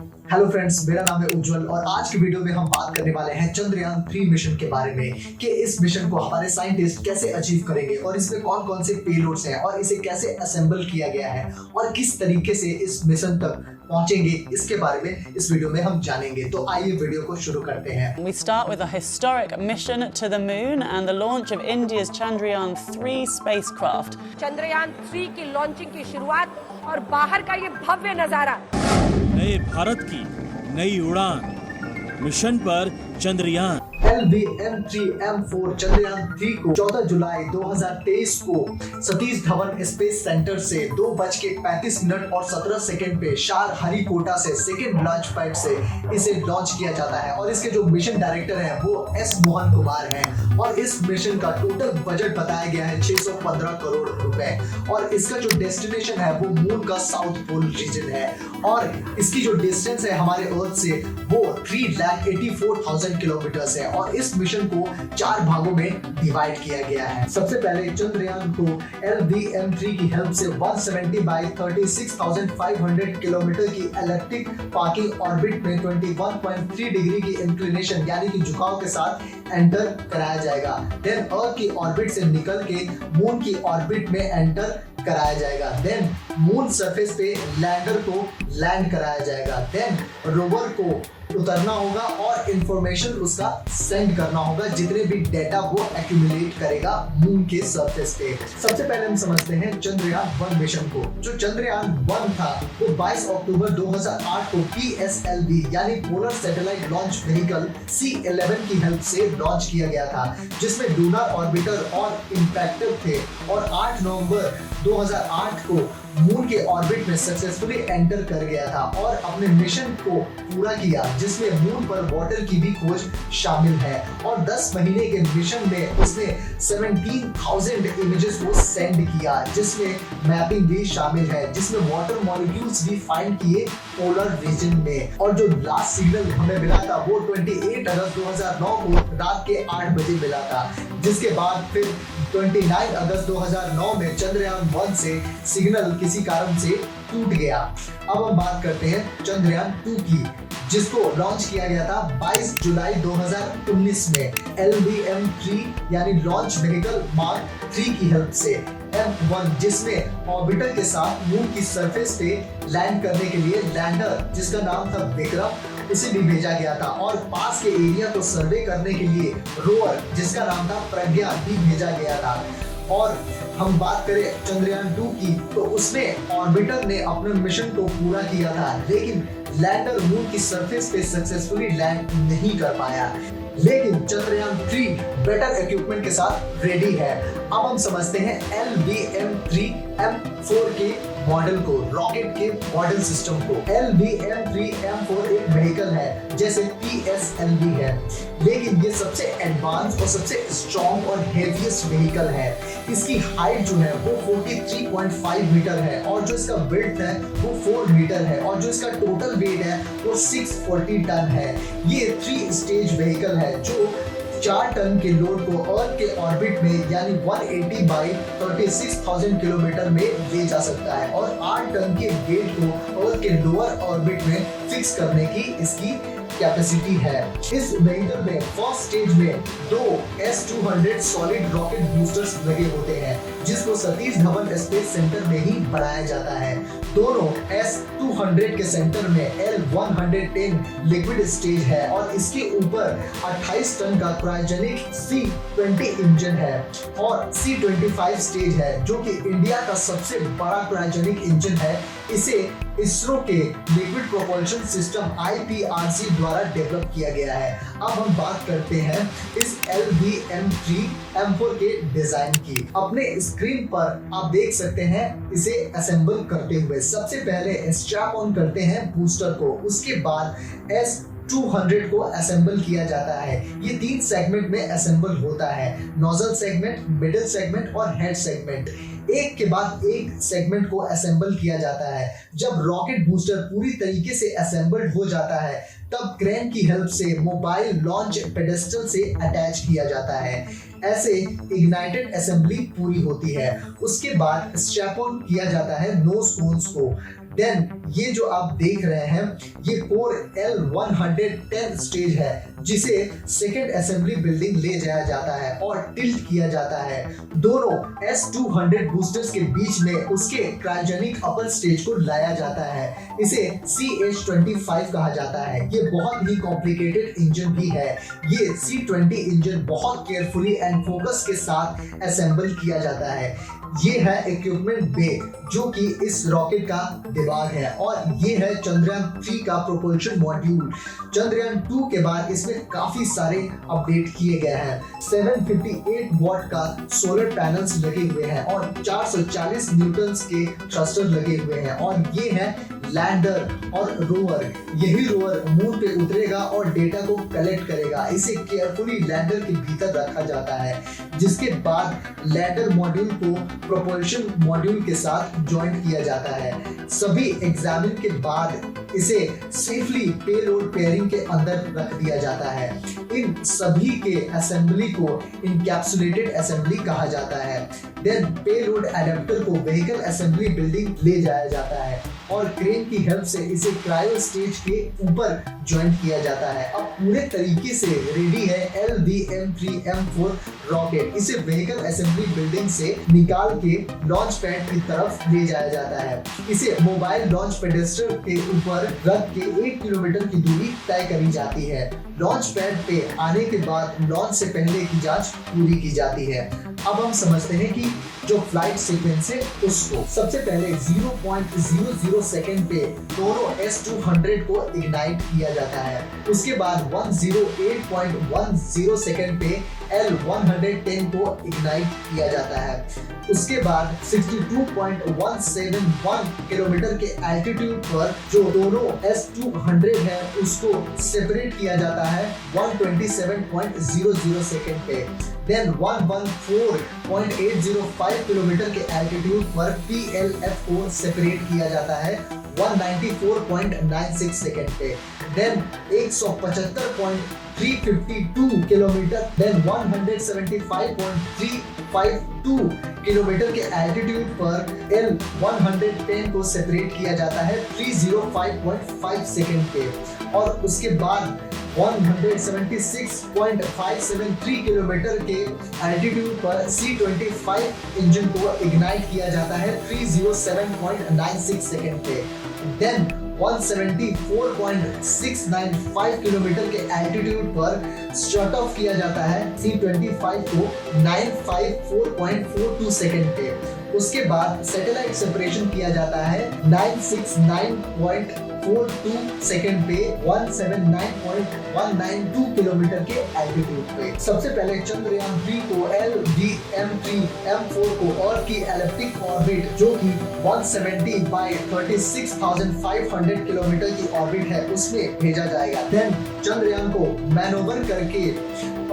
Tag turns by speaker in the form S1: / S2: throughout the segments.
S1: Hello friends, मेरा नाम है उज्जवल और आज की वीडियो में हम बात करने वाले हैं चंद्रयान 3 मिशन के बारे में कि इस मिशन को हमारे साइंटिस्ट कैसे अचीव करेंगे और इसमें कौन कौन से पेलोड्स हैं और इसे कैसे असेंबल किया गया है और किस तरीके से इस मिशन तक पहुंचेंगे, इसके बारे में इस वीडियो में हम जानेंगे। तो आइए वीडियो को शुरू करते हैं।
S2: We start with a historic mission to the moon and the launch of India's Chandrayaan 3 spacecraft.
S3: Chandrayaan 3 की लॉन्चिंग की शुरुआत और बाहर का ये भव्य नजारा।
S4: नए भारत की नई उड़ान मिशन पर चंद्रयान।
S1: LVM-3M4 चंद्रयान 3 को 14 जुलाई 2023 को सतीश धवन स्पेस सेंटर से 2:35 और 17 सेकंड पे शार हरिकोटा से सेकंड लॉन्च पैड से इसे लॉन्च किया जाता है और इसके जो मिशन डायरेक्टर हैं वो एस मोहन कुमार हैं और इस मिशन का टोटल बजट बताया गया है 615 करोड़ रुपए और इसका जो डेस्टिनेशन है वो मून का साउथ पोल रीजन है और इसकी जो डिस्टेंस है हमारे अर्थ से वो 3,84,000 किलोमीटर है और इस मिशन को 4 भागों में डिवाइड किया गया है। सबसे पहले चंद्रयान को LVM-3 की हेल्प से 170 बाई 36,500 किलोमीटर की इलेक्ट्रिक पार्किंग ऑर्बिट में 21.3 डिग्री की इंक्लिनेशन यानी कि झुकाव के साथ एंटर कराया जाएगा। देन अर्थ की ऑर्बिट से निकल के मून की ऑर्बिट में एंटर कराया जाएगा। देन मून सरफेस पे लैंडर को लैंड कराया जाएगा। देन रोवर को उतरना होगा और इंफॉर्मेशन उसका सेंड करना होगा, जितने भी डेटा वो एक्यूमुलेट करेगा मून के सरफेस पे। सबसे पहले हम समझते हैं चंद्रयान 1 मिशन को। जो चंद्रयान 1 था वो 22 अक्टूबर 2008 को PSLV यानी polar satellite launch vehicle C11 की हेल्प से लॉन्च किया गया था, जिसमें लूनर ऑर्बिटर और इंपैक्टर थे और 8 नवंबर 2008 को मून के ऑर्बिट में सक्सेसफुली एंटर कर गया था और अपने मिशन को पूरा किया, जिसमें मून पर वाटर की भी खोज शामिल है और 10 महीने के मिशन में उसने 17,000 इमेजेस को सेंड किया, जिसमें मैपिंग भी शामिल है, जिसमें वाटर मॉलिक्यूल्स भी फाइंड किए पोलर रीजन में। और जो लास्ट सिग्नल हमें मिला था वो 28 अगस्त 2009 को रात के 8 बजे मिला था, जिसके बाद फिर 29 अगस्त 2009 में चंद्रयान 1 से सिग्नल किसी कारण से टूट गया। अब हम बात करते हैं चंद्रयान 2 की, जिसको लॉन्च किया गया था 22 जुलाई 2019 में LVM-3 यानी लॉन्च व्हीकल मार्क 3 की हेल्प से M1, जिसमें ऑर्बिटर के साथ मून की सरफेस पे लैंड करने के लिए लैंडर जिसका नाम था विक्रम उसे भी भेजा गया था और पास के एरिया को सर्वे करने के लिए रोवर जिसका नाम था प्रज्ञा भी भेजा गया था। और हम बात करें चंद्रयान 2 की तो उसमें ऑर्बिटर ने अपने मिशन को पूरा किया था, लेकिन लैंडर मून की सरफेस पे सक्सेसफुली लैंड नहीं कर पाया। लेकिन चंद्रयान 3 बेटर इक्विपमेंट के साथ रेडी है। अब हम समझते हैं LVM-3M4 के मॉडल को, रॉकेट के मॉडल सिस्टम को। LVM-3M4 एक व्हीकल है जैसे PSLV है, लेकिन ये सबसे एडवांस और सबसे स्ट्रॉन्ग और हेवीएस्ट व्हीकल है। इसकी हाइट जो है वो 43.5 मीटर है और जो इसका विड्थ है वो 4 मीटर है और जो इसका टोटल वेट है वो 640 टन है। ये 3 स्टेज व्हीकल है जो 4 टन के लोड को अर्थ के ऑर्बिट में यानी 180 बाई 36,000 किलोमीटर में ले जा सकता है और 8 टन के वेट को अर्थ के लोअर ऑर्बिट में फिक्स करने की इसकी कैपेसिटी है। इस व्हीकल में फर्स्ट स्टेज में 2 S-200 सॉलिड रॉकेट बूस्टर्स लगे होते हैं, जिसको सतीश धवन स्पेस सेंटर में ही बनाया जाता है। दोनों S-200 के सेंटर में L-110 लिक्विड स्टेज है और इसके ऊपर 28 टन का क्रायोजेनिक C-20 इंजन है और C-25 स्टेज है, जो कि इंडिया का सबसे बड़ा क्रायोजेनिक इंजन है। इसे इसरो के लिक्विड प्रोपल्शन सिस्टम IPRC द्वारा डेवलप किया गया है। अब हम बात करते हैं इस LVM-3M4 के डिजाइन की। अपने स्क्रीन पर आप देख सकते हैं इसे असेंबल करते हुए। सबसे पहले स्ट्रैप ऑन करते हैं बूस्टर को, उसके बाद S-200 को असेंबल किया जाता है। ये 3 सेगमेंट में असेंबल होता है, नोजल सेगमेंट, मिडिल सेगमेंट और हेड सेगमेंट। एक के बाद एक सेगमेंट को असेंबल किया जाता है। जब रॉकेट बूस्टर पूरी तरीके से असेंबल्ड हो जाता है तब क्रेन की हेल्प से मोबाइल लॉन्च पेडेस्टल से अटैच किया जाता है। ऐसे इग्नाइटेड असेंबली पूरी होती है। उसके बाद स्ट्रैप ऑन किया जाता है नोज कोन्स को। देन ये जो आप देख रहे हैं ये कोर L110 स्टेज है जिसे सेकेंड असेंबली बिल्डिंग ले जाया जाता है और टिल्ट किया जाता है। दोनों S200 बूस्टर्स के बीच में उसके क्रायोजेनिक अपर स्टेज को लाया जाता है। इसे CH-25 कहा जाता है। ये बहुत ही कॉम्प्लिकेटेड इंजन भी है। ये C-20 इंजन बहुत केयरफुली एंड फोकस के साथ असेंबल किया जाता है। ये है इक्विपमेंट बे जो कि इस रॉकेट का दिमाग है और ये है चंद्रयान 3 का प्रोपल्शन मॉड्यूल। चंद्रयान 2 के बाद इसमें काफी सारे अपडेट किए गए हैं। 758 वॉट का सोलर पैनल्स लगे हुए हैं और 440 न्यूटन्स के थ्रस्टर लगे हुए हैं और ये है लैंडर और रोवर। यही रोवर मून पे उतरेगा और डेटा को कलेक्ट करेगा। इसे केयरफुली लैंडर के भीतर रखा जाता है जिसके बाद लैंडर मॉड्यूल को प्रोपल्शन मॉड्यूल के साथ ज्वाइन किया जाता है। सभी एग्जामिन के बाद इसे सेफली पेलोड पेयरिंग के अंदर रख दिया जाता है। इन सभी के असेंबली को इनकैप्सुलेटेड असेंबली कहा जाता है। देन पेलोड एडेप्टर को व्हीकल असेंबली बिल्डिंग ले जाया जाता है और क्रेन की हेल्प से इसे क्रायो स्टेज के ऊपर ज्वाइन किया जाता है। अब पूरे तरीके से रेडी है LVM-3M4 रॉकेट। इसे व्हीकल असेंबली बिल्डिंग से निकाल के लॉन्च पैड की तरफ ले जाया जाता है। इसे मोबाइल लॉन्च पेडेस्टर के ऊपर रख के 1 किलोमीटर की दूरी तय करी जाती है। लॉन्च पैड पे आने के बाद लॉन्च से पहले की जांच पूरी की जाती है। अब हम समझते हैं कि जो फ्लाइट सीक्वेंस है उसको सबसे पहले 0.00 सेकेंड पे दोनों S200 को इग्नाइट किया जाता है। उसके बाद 108.10 सेकेंड पे L110 को इग्नाइट किया जाता है। उसके बाद 62.171 किलोमीटर के एल्टीट्यूड पर जो दोनों S200 है उसको सेपरेट किया जाता है 127.00 सेकेंड पे। देन 114.805 किलोमीटर के एल्टीट्यूड पर PLF को सेपरेट किया जाता है 194.96 सेकेंड पे। देन 175.352 किलोमीटर देन 175.352 किलोमीटर के एल्टीट्यूड पर L110 को सेपरेट किया जाता है 305.5 सेकेंड पे और उसके बाद 176.573 किलोमीटर के एल्टीट्यूड पर C-25 इंजन को इग्नाइट किया जाता है 307.96 सेकेंड पे। देन 174.695 किलोमीटर के एल्टीट्यूड पर शट ऑफ किया जाता है C-25 को 954.42 सेकेंड पे। उसके बाद सैटेलाइट सेपरेशन किया जाता है 969.42 सेकेंड पे 179.192 किलोमीटर के एल्टीट्यूड पे। सबसे पहले चंद्रयान 3 को LVM-3M4 को अर्थ की एलिप्टिक ऑर्बिट जो कि 170 बाय 36,500 किलोमीटर की ऑर्बिट है उसमें भेजा जाएगा। देन चंद्रयान को मैनोवर करके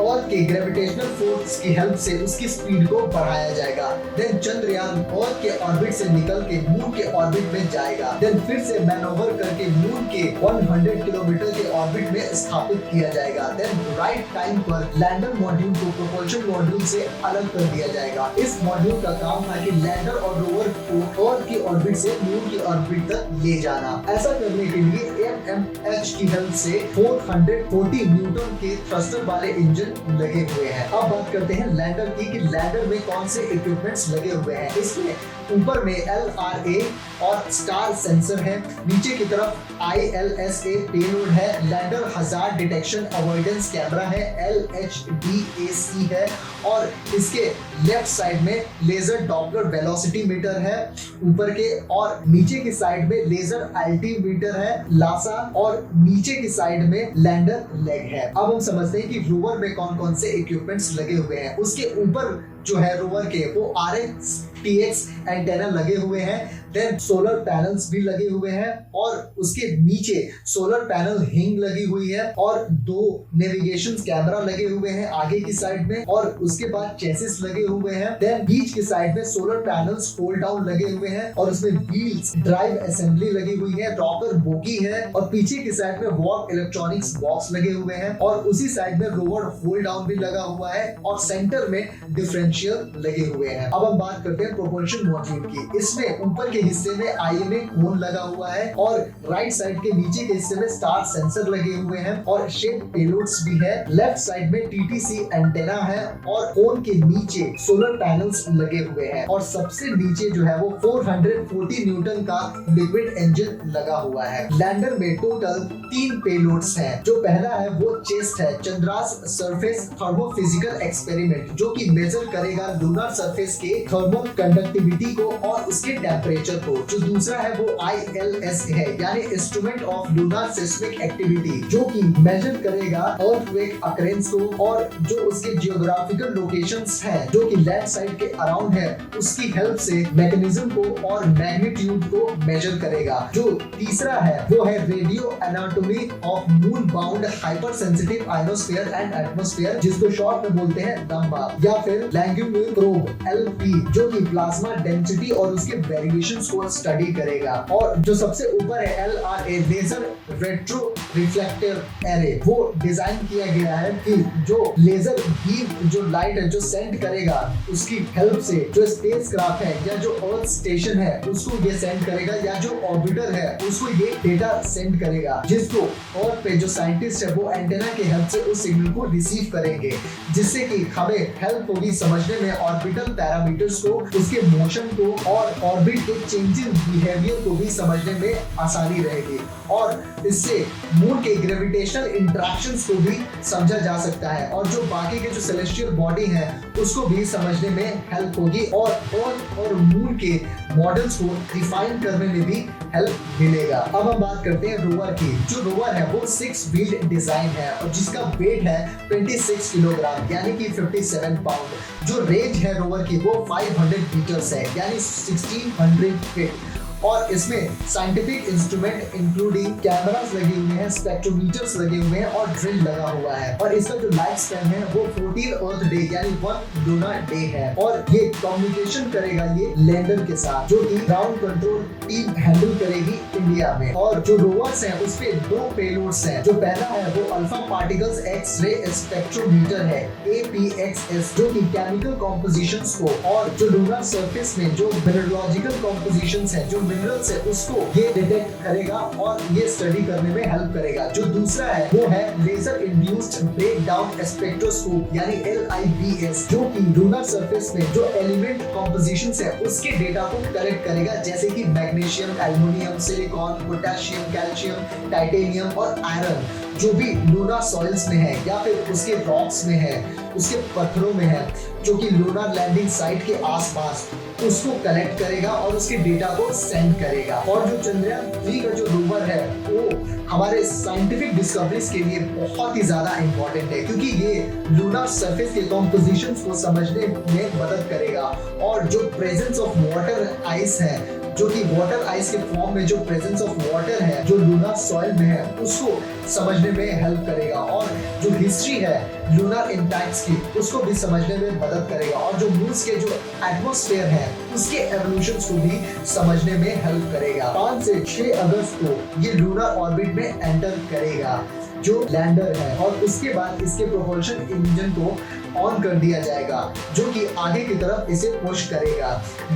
S1: अर्थ के ग्रेविटेशनल फोर्स की हेल्प से उसकी स्पीड को बढ़ाया जाएगा। देन चंद्रयान अर्थ के ऑर्बिट से निकल के मून के ऑर्बिट में जाएगा। देन फिर से मैनोवर करके मून के 100 किलोमीटर के ऑर्बिट में स्थापित किया जाएगा। देन राइट टाइम पर लैंडर मॉड्यूल को प्रोपल्शन मॉड्यूल से अलग कर दिया जाएगा। इस मॉड्यूल का काम था कि लैंडर और रोवर को अर्थ की ऑर्बिट से मून की ऑर्बिट तक ले जाना। ऐसा करने के लिए MMH की हेल्प से 440 न्यूटन के थ्रस्टर वाले इंजन लगे हुए हैं। अब बात करते हैं लैंडर की कि लैंडर में कौन से इक्विपमेंट्स लगे हुए हैं। इसमें ऊपर में LRA और स्टार सेंसर है, नीचे की तरफ ILSA पेलोड है, lander hazard detection avoidance camera है, LHDAC है और इसके लेफ्ट साइड में लेजर डॉपलर वेलोसिटी मीटर है ऊपर के और नीचे की साइड में लेजर अल्टीमीटर है लासा और नीचे की साइड में लैंडर लेग है। अब हम समझते हैं कि रोवर में कौन कौन से इक्विपमेंट्स लगे हुए हैं। उसके ऊपर जो है रोवर के वो RX-TX एंटेना लगे हुए हैं। देन सोलर पैनल्स भी लगे हुए हैं और उसके नीचे सोलर पैनल हिंग लगी हुई है और 2 नेविगेशन कैमरा लगे हुए हैं आगे की साइड में और उसके बाद चेसिस लगे हुए हैं। देन बीच की साइड में सोलर पैनल्स फोल्ड डाउन लगे हुए हैं और उसमें व्हील्स ड्राइव असेंबली लगी हुई है, रॉकर बोगी है और पीछे की साइड में वॉक इलेक्ट्रॉनिक्स बॉक्स लगे हुए हैं और उसी साइड में रोवर होल्ड डाउन भी लगा हुआ है और सेंटर में डिफरेंशियल लगे हुए हैं। अब हम बात करते हैं प्रोपल्शन मॉड्यूल की। इसमें ऊपर के के हिस्से में IMA कोन लगा हुआ है और राइट साइड के नीचे के हिस्से में स्टार सेंसर लगे हुए हैं और शेप पेलोड्स भी है। लेफ्ट साइड में TTC एंटेना है और कोन के नीचे सोलर पैनल्स लगे हुए हैं और सबसे नीचे जो है वो 440 न्यूटन का लिक्विड इंजन लगा हुआ है। लैंडर में टोटल 3 पेलोड्स हैं। जो पहला है वो चेस्ट है, चंद्रास सरफेस थर्मोफिजिकल एक्सपेरिमेंट, जो कि मेजर करेगा लूनर सरफेस के थर्मल कंडक्टिविटी को और उसके टेम्परेचर को। जो दूसरा है वो ILS है, यानी instrument of lunar seismic activity, जो कि मेजर करेगा अर्थक्वेक अकरेंस को और जो उसके जियोग्राफिकल लोकेशंस हैं जो कि लैंड साइड के अराउंड है, उसकी हेल्प से मैकेनिज्म को और मैग्नीट्यूड को मेजर करेगा। जो तीसरा है वो है radio anatomy of moon bound hyper sensitive ionosphere and atmosphere, जिसको शॉर्ट में बोलते हैं लंबा, या फिर लैंग्यूमेर प्रोब LP, जो कि प्लाज्मा डेंसिटी और उसके वेरिएशंस को स्टडी करेगा। और जो सबसे ऊपर है LRA laser retro reflector array, वो डिजाइन किया गया है कि जो लेजर बीम जो लाइट है जो सेंड करेगा, उसकी हेल्प से जो स्पेसक्राफ्ट है या जो अर्थ स्टेशन है उसको ये सेंड करेगा, या जो ऑर्बिटर है उसको ये डेटा सेंड करेगा, जिसको अर्थ पे जो साइंटिस्ट है वो एंटेना के हेल्प से उस सिग्नल को रिसीव करेंगे, जिससे कि हमें हेल्प होगी समझने में ऑर्बिटल पैरामीटर्स को, उसके मोशन को और ऑर्बिट के चेंजिंग बिहेवियर को भी समझने में आसानी रहेगी। और इससे मून के ग्रेविटेशनल इंटरेक्शंस को भी समझा जा सकता है और जो बाकी के जो सेलेस्टियल बॉडी है उसको भी समझने में हेल्प होगी और अर्थ और मून के मॉडल्स को रिफाइन करने में भी हेल्प मिलेगा। अब हम बात करते हैं रोवर की। जो रोवर है वो 6 व्हील्ड डिजाइन है और जिसका वेट है 26 किलोग्राम यानी कि 57 पाउंड। जो रेंज है रोवर की वो 500 मीटर्स है यानी 1600 फीट और इसमें साइंटिफिक इंस्ट्रूमेंट इंक्लूडिंग कैमरास लगे हुए हैं, स्पेक्ट्रोमीटर्स लगे हुए हैं और ड्रिल लगा हुआ है और इसका जो लाइफ स्पैन है वो 14 अर्थ डे यानी 1 लूनर डे है और ये कम्युनिकेशन करेगा ये लैंडर के साथ, जो कि ग्राउंड कंट्रोल टीम हैंडल करेगी इंडिया में। और जो रोवर्स हैं उस पे 2 पेलोड्स हैं। जो पहला है वो अल्फा पार्टिकल्स एक्स-रे स्पेक्ट्रोमीटर है APXS, जो कि केमिकल कॉम्पोजिशंस को और जो लूनर सरफेस में जो मिनरलॉजिकल कॉम्पोजिशंस है, जो मिनरल्स है, उसको ये डिटेक्ट करेगा और ये स्टडी करने में हेल्प करेगा। जो दूसरा है वो है लेजर इंड्यूस्ड ब्रेकडाउन स्पेक्ट्रोस्कोप यानी LIBS, जो कि लूनर सरफेस में जो एलिमेंट कॉम्पोजिशंस है उसके डेटा को कलेक्ट करेगा, जैसे कि magnesium, aluminium, silicon, potassium, calcium, titanium और आयरन, जो भी लूनर सॉइल्स में है या फिर उसके रॉक्स में है, उसके पत्थरों में है, जो कि लूनर लैंडिंग साइट के आसपास, उसको कलेक्ट करेगा और उसके डेटा को सेंड करेगा। और जो चंद्रयान 3 का जो रोवर है वो हमारे साइंटिफिक डिस्कवरीज के लिए बहुत ही ज्यादा इंपॉर्टेंट है, क्योंकि ये लूनर सरफेस के कॉम्पोजिशंस को समझने में मदद करेगा और जो प्रेजेंस ऑफ वाटर आइस है, जो कि वाटर आइस के फॉर्म में जो प्रेजेंस ऑफ वाटर है जो लूनर सॉइल में है, उसको समझने में हेल्प करेगा और जो हिस्ट्री है लूनर इम्पैक्ट्स की उसको भी समझने में मदद करेगा और जो मून के जो एटमॉस्फेयर है उसके एवोल्यूशंस को भी समझने में हेल्प करेगा। 5 से 6 अगस्त को ये लूनर ऑर्बिट में एंटर करेगा जो लैंडर है और उसके बाद इसके प्रोपल्शन इंजन को ऑन कर दिया जाएगा, जो कि आगे की तरफ इसे पुश करेगा,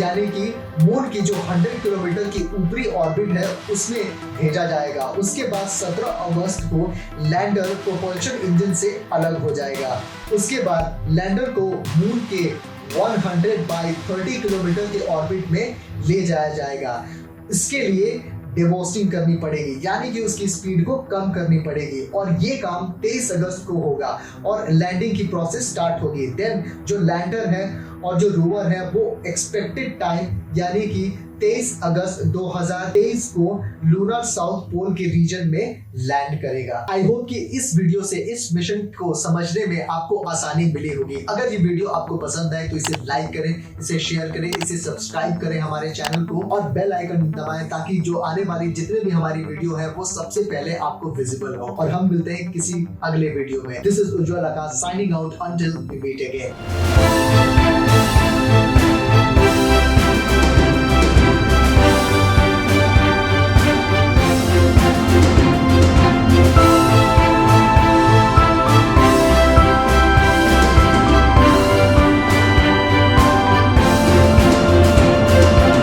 S1: यानी कि मून की जो 100 किलोमीटर की ऊपरी ऑर्बिट है उसमें भेजा जाएगा। उसके बाद 17 अगस्त को लैंडर प्रोपल्शन इंजन से अलग हो जाएगा। उसके बाद लैंडर को मून के 100/30 किलोमीटर के ऑर्बिट में ले जाया जाएगा। इसके लिए डिबोस्टिंग करनी पड़ेगी, यानी कि उसकी स्पीड को कम करनी पड़ेगी और ये काम 23 अगस्त को होगा और लैंडिंग की प्रोसेस स्टार्ट होगी। देन जो लैंडर है और जो रोवर है वो एक्सपेक्टेड टाइम यानी कि 23 अगस्त 2023 को लूनर साउथ पोल के रीजन में लैंड करेगा। आई होप कि इस वीडियो से इस मिशन को समझने में आपको आसानी मिली होगी। अगर ये वीडियो आपको पसंद आए तो इसे लाइक करें, इसे शेयर करें, इसे सब्सक्राइब करें हमारे चैनल को और बेल आइकन दबाएं ताकि जो आने वाली जितने भी हमारी वीडियो है वो सबसे पहले आपको विजिबल हो। और हम मिलते हैं किसी अगले वीडियो में। This is Ujjwal Akash signing out until we meet again.